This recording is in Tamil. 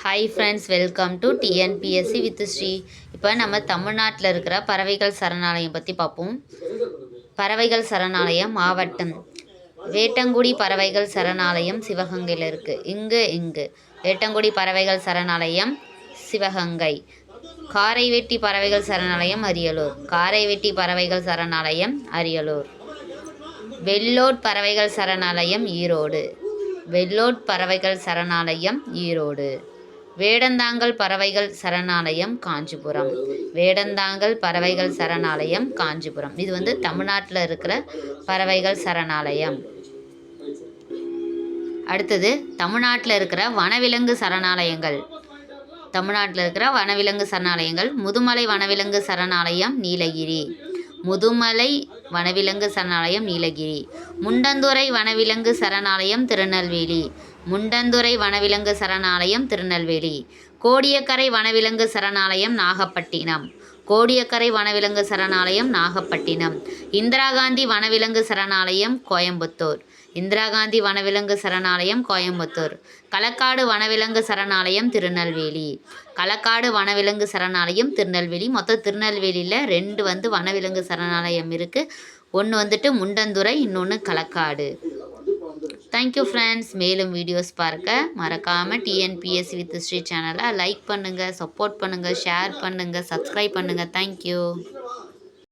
Hi friends, welcome to TNPSC with Sri. இப்போ நம்ம தமிழ்நாட்டில் இருக்கிற பறவைகள் சரணாலயம் பற்றி பார்ப்போம். பறவைகள் சரணாலயம் மாவட்டம் வேட்டங்குடி பறவைகள் சரணாலயம் சிவகங்கையில் இருக்குது. இங்கு வேட்டங்குடி பறவைகள் சரணாலயம் சிவகங்கை. காரைவெட்டி பறவைகள் சரணாலயம் அரியலூர். காரைவெட்டி பறவைகள் சரணாலயம் அரியலூர். வெள்ளோட் பறவைகள் சரணாலயம் ஈரோடு. வெள்ளோட் பறவைகள் சரணாலயம் ஈரோடு. வேடந்தாங்கல் பறவைகள் சரணாலயம் காஞ்சிபுரம். வேடந்தாங்கல் பறவைகள் சரணாலயம் காஞ்சிபுரம். இது வந்து தமிழ்நாட்டில் இருக்கிற பறவைகள் சரணாலயம். அடுத்தது தமிழ்நாட்டில் இருக்கிற வனவிலங்கு சரணாலயங்கள். தமிழ்நாட்டில் இருக்கிற வனவிலங்கு சரணாலயங்கள்: முதுமலை வனவிலங்கு சரணாலயம் நீலகிரி. முதுமலை வனவிலங்கு சரணாலயம் நீலகிரி. முண்டந்துறை வனவிலங்கு சரணாலயம் திருநெல்வேலி. முண்டந்துறை வனவிலங்கு சரணாலயம் திருநெல்வேலி. கோடியக்கரை வனவிலங்கு சரணாலயம் நாகப்பட்டினம். கோடியக்கரை வனவிலங்கு சரணாலயம் நாகப்பட்டினம். இந்திரா காந்தி வனவிலங்கு சரணாலயம் கோயம்புத்தூர். இந்திரா காந்தி வனவிலங்கு சரணாலயம் கோயம்புத்தூர். களக்காடு வனவிலங்கு சரணாலயம் திருநெல்வேலி. களக்காடு வனவிலங்கு சரணாலயம் திருநெல்வேலி. மொத்தம் திருநெல்வேலியில் 2 வனவிலங்கு சரணாலயம் இருக்குது. ஒன்று முண்டந்துறை, இன்னொன்று களக்காடு. Thank you friends. மேலும் வீடியோஸ் பார்க்க மறக்காமல் டிஎன்பிஎஸ்சி வித் ஸ்ரீ சேனலை லைக் பண்ணுங்கள், சப்போர்ட் பண்ணுங்கள், ஷேர் பண்ணுங்கள், சப்ஸ்கிரைப் பண்ணுங்கள். தேங்க்யூ.